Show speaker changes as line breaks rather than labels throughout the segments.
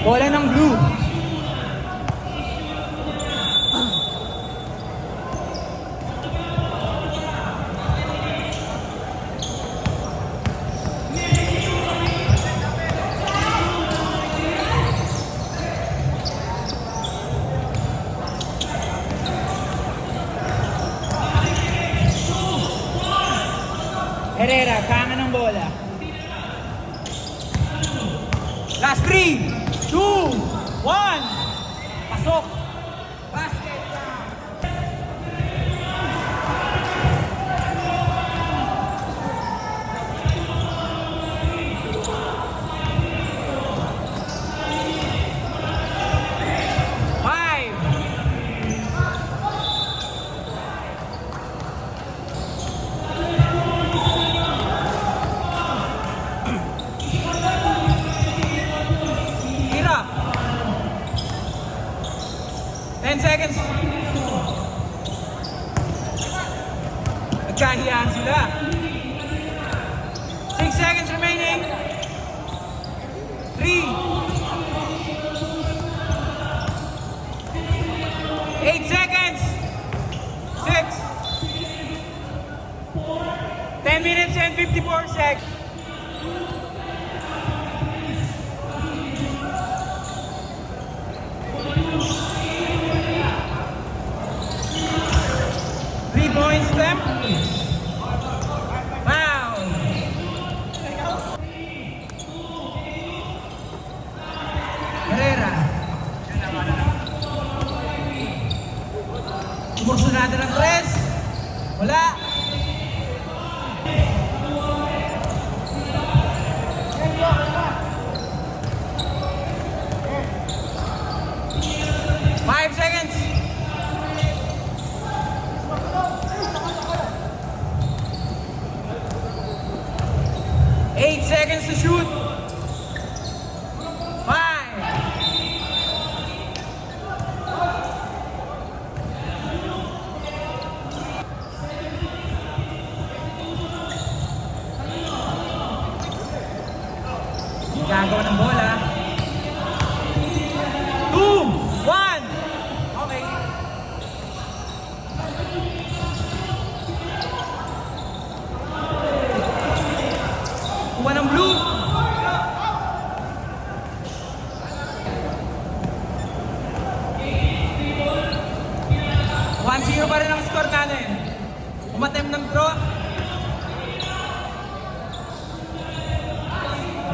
Bola ng blue. Herrera, kanga ng bola. Last 3, 2, 1. Pasok. Basket. 10 seconds. Nagkahiyaan sila. 6 seconds remaining. 3, 8 seconds. 6, 10 minutes and 54 seconds. Points them. Wow. Herrera. Umurso natin ang 3. Wala. Five seconds. 8 seconds to shoot. 5. Gagawa ng bola. 2, 1. Okay. Kuha ng blue. 1-0 pa rin ang score natin. Umatem ng draw.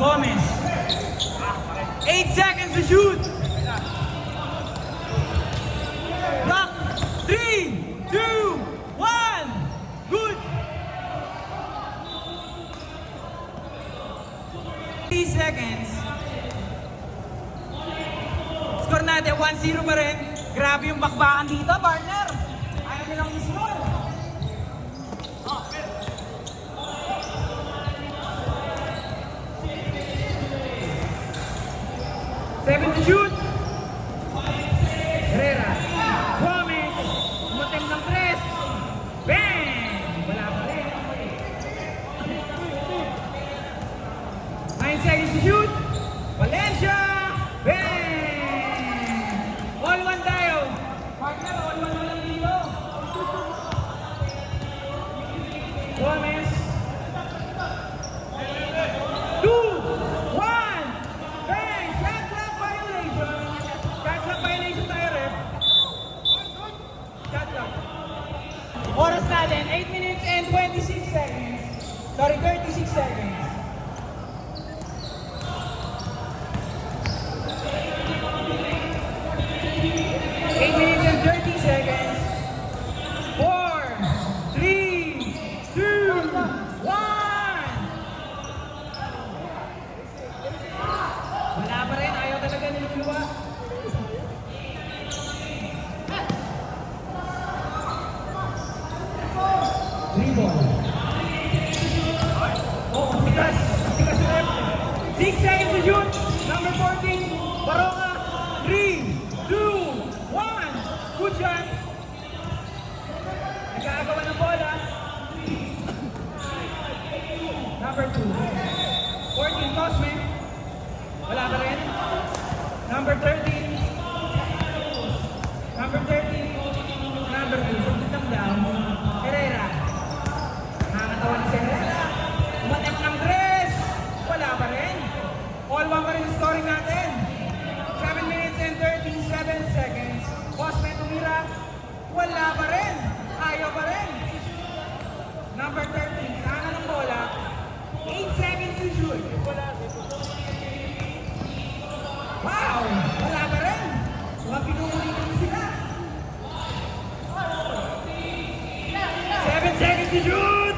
Gomez. 8 seconds to shoot. Block. 3, 2, 1. Good. 3 seconds. Score natin, 1-0 pa rin. Grabe yung bakbakan dito, partner. Ayaw nilang i-score. 7 to shoot. Herrera. Gomez. Umatim ng 3. Bang! Wala pa rin. 9 seconds to shoot. Valencia. Bang! All one tayo. Partner, all one lang dito. Gomez. 2, 1. Bang! Shot clock violation. Shot clock violation tayo, ref. Shot clock. Oras natin, 8 minutes and 26 seconds. Sorry, 36 seconds. 8 minutes and 30 seconds. 4, 3, 2, 1. Wala pa rin. Ayaw talaga niluluwa. Dribble. Oh, tigas. Tigas na left. 6 seconds to shoot. Number 14. Baroka. 3, 2, 1. Good shot. Nagkakagawa ng bola. Number 2. 14, Cosme. Wala pa rin. Number 13. Number 13. Number 2. Sunod lang down. Herrera. Nakakatawa ni si Herrera. Umatep ng dress. Wala pa rin. All one pa rin yung scoring natin. 7 minutes and 37 seconds. Cosme tumira. Wala pa rin. Ayaw pa rin. Number 13. Kaya ng bola. 8 seconds to shoot. Wow! Wala pa rin. Mga pinuulitin sila. 7 seconds to shoot.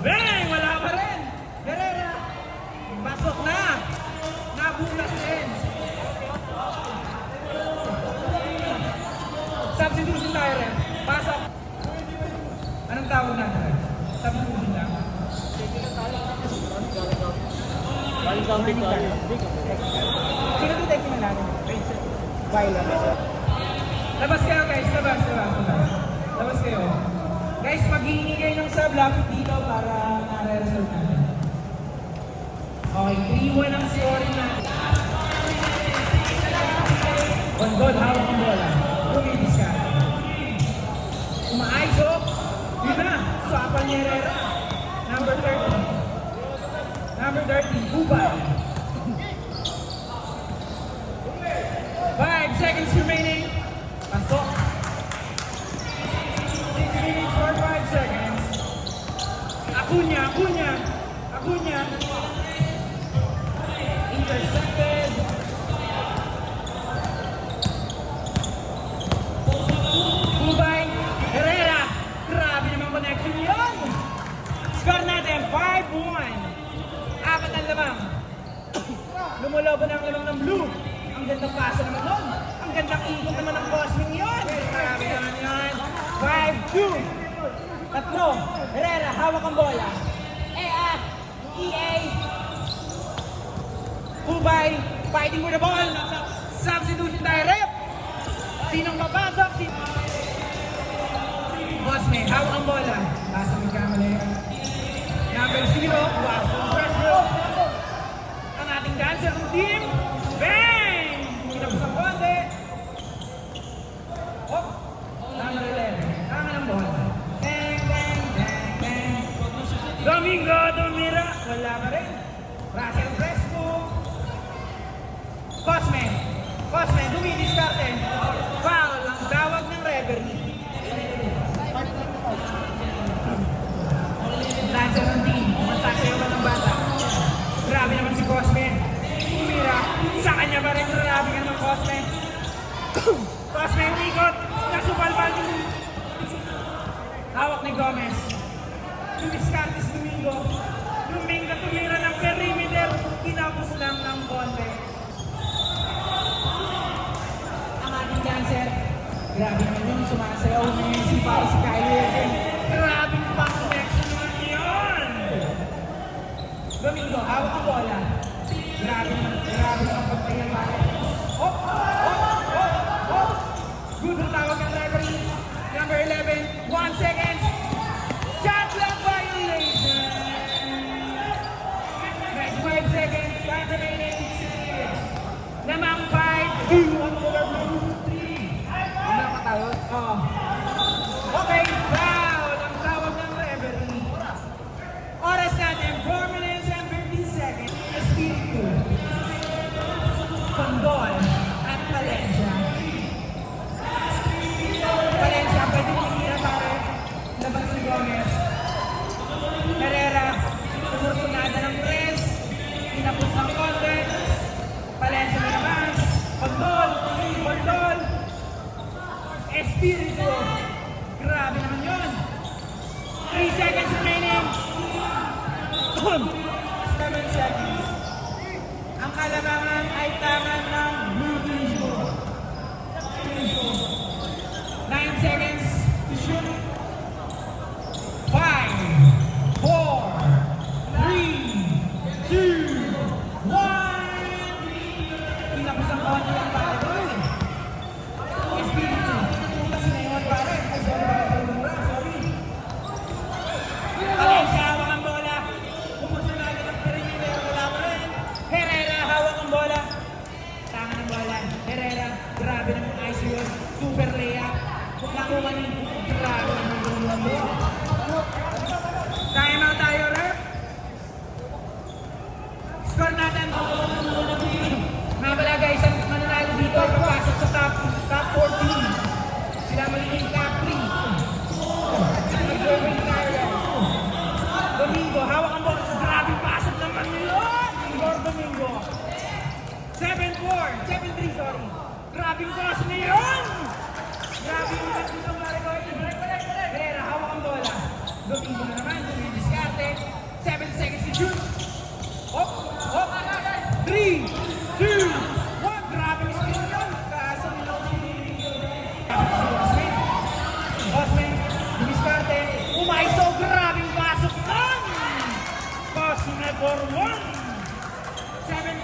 Bang! Wala pa rin. Herrera. Pasok na. Nabutas din. Substitution tayo rin. Pasok. Anong tawag natin? Substitution lang. Sino ito tayo natin? Labas kayo guys, labas. Labas kayo. Guys, maghihingi kayo ng sub lang dito para nare-resolve natin. Okay, 3-1 ang scoring natin. On goal, hawak ang bola. Lumilis ka. Umaayos o. Yun na, swapal ni Herrera. Number 30. Number 30, Ubay. 5 seconds remaining. Pasok. 6 minutes for 5 seconds. Acuña. Intercepted. Ubay. Herrera. Grabe naman connection yun. Score natin, 5-1. Apat ang lamang. Lumulaban ang lamang ng blue. Ang gandang pasa naman nun. Ang gandang ikot naman ng Cosme yun. Grabe naman yun. 5-2. Tatlo. Herrera, hawak ang bola. EA. Ubay, fighting for the ball. Substitution tayo, rep. Sinong papasok? Cosme, hawak ang bola. Pasa may kamali. Number 0, wow, press ball. Ang ating dancer ng team. Bang! Kinapos ang konti. Oh, number 11. Tama ng bola. Bang. Domingo, tumira. Wala pa rin. Russell Fresco. Cosme, dumidiskarte. Foul ang tawag ng referee. Dancer ng team. Masasayawan ng bata. Grabe naman si Cosme. Tumira. Sa kanya pa rin. Grabe ka ng Cosme. Cosme umikot. Nasupal-pal. Hawak ni Gomez. Dumiskarte si Domingo. Domingo tumira ng perimeter. Kinapos lang ng konti. Ang ating dancer. Grabe naman yung sumasayaw na yung si para si Kylie. Grabe pa connection naman yun. Domingo, hawak ang bola. Grabe naman pagpahinga pare. Oh. Good ang tawag ng referee. Number 11, 1 second. Shot clock violation. Next 5 seconds, time remaining. Lamang 5, 2, 1, 3. Ano na patawag? Oh. Okay, foul ang tawag ng referee. Oras natin, 4 minutes and 30 seconds. Espiritu, Condol, at Valencia. Valencia, pwede kumikira pare. Labas si Gomez. Herrera, tumusunada ng press. Pinapos ng konti. Valencia na naman. Condol. Espiritu. Grabe naman yun. 3 seconds remaining. 7 seconds. Ang kalamangan ay tangan ng blue team. 9 seconds to shoot. 5, 4, 3, 2, 1. Pinapos ang konti lang pare doon. Espiritu. Putas na yun pare. Ay, sorry. Valencia, hawak ang bola. Pumunta na agad ang perimeter. Wala pa rin. Herrera, hawak ang bola. Score natin. Mga pala guys, ang mananalo dito ay papasok sa top 14. Sila magiging top 3. Mag-drawing tayo guys. Domingo, hawak ang ball. Grabing pasok naman yun. For Domingo. 7-4. 7-3, sorry. Grabing pass na yun. Grabing pass dito mga record. Herrera, hawak ang bola. Domingo na naman. Dumidiskarte. 7 seconds to shoot. Hop, hop. 3, 2, 1. Grabing spin yun. Kaso nila si Osman. Osman, dumiskarte. Umaiso, grabing pasok lang. Cosme for 1. 7-5.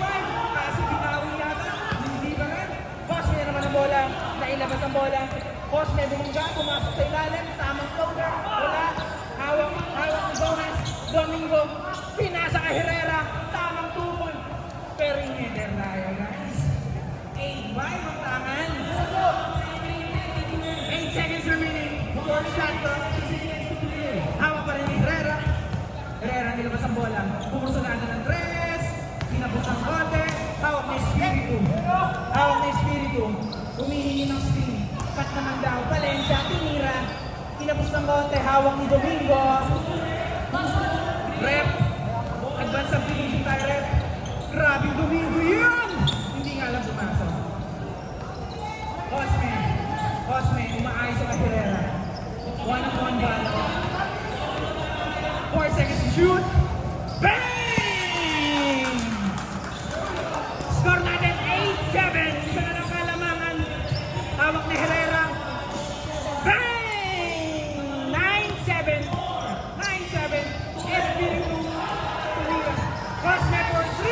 Kaso binawi yata. Hindi ba rin? Cosme na naman ang bola. Nailabas ang bola. Cosme bumangga. Pumasok sa ilalim. Tamang floater. Wala. Hawak ni Gomez. Domingo. Pinasa kay Herrera. Tamang 2-point. Perimeter tayo guys. 8-5 ang tangan. 8 seconds remaining. Fourth shot clock. Hawak pa rin ni Herrera. Herrera nilabas ang bola. Pumusunada ng tres. Pinabos ang bote. Hawak ni Espiritu. Hawak ni Espiritu. Humihingi ng spin. Cut naman daw. Valencia. Tinira. Pinabos ng bote. Hawak ni Domingo. Rep. Advance substitution tayo rep. Grabing Domingo yun! Hindi nga lang pumasok. Cosme, umaayos sa Herrera. 1-on-1 bala. 4 seconds to shoot. Bang! Score natin 8-7. Isa na lang kalamangan. Hawak ni Herrera. Bang! 9-7. 9-7. Espiritu. Cosme for 3.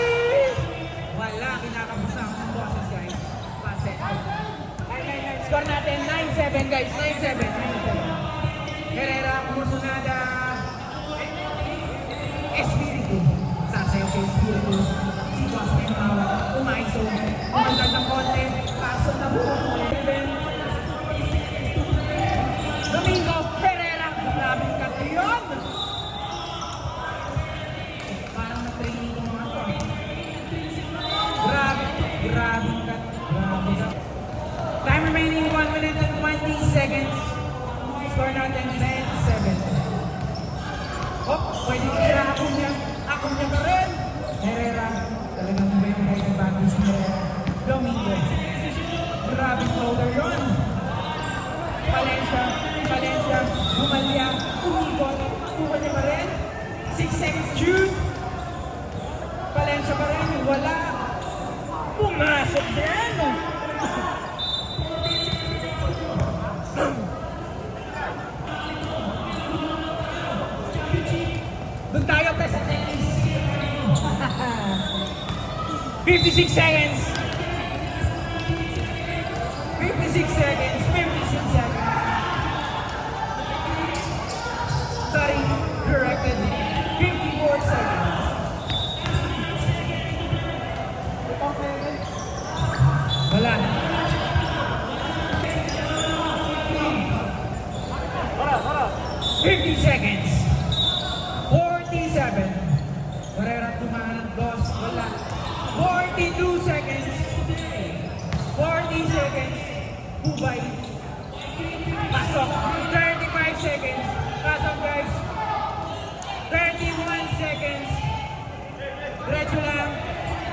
Wala, kinakabos na ang boses guys. Pase out. Score natin 9-7 guys. 9-7. Herrera, Mursunada. Espiritu. Sasayaw sa Espiritu. Si Cosme mahawak. Umaiso. Umagdag ng konti. Kaso na buong 11. Domingo. Herrera. Grabing cut yun. Parang na-training ko mga to. Grabing cut. Time remaining 1 minute and 20 seconds. Score natin 9-7. Hop, pwede tira akong niya pa rin. Herrera, talagang iba yung right and back si Herrera. Domingo, grabing floater yun. Valencia, Bumalya, umikot, Bumalya pa rin. 6 seconds shoot. Valencia pa rin, wala. Pumasok din. Doon tayo pa sa tennis. 56 seconds. 56 seconds. 56 seconds. Sorry, corrected. 54 seconds. Wala na. 50 seconds. 47. Herrera tumahan ng dos. Wala. 42 seconds. 40 seconds. Hubay. Pasok. 35 seconds. Pasok guys. 31 seconds. Diretso lang.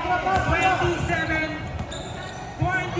27. 24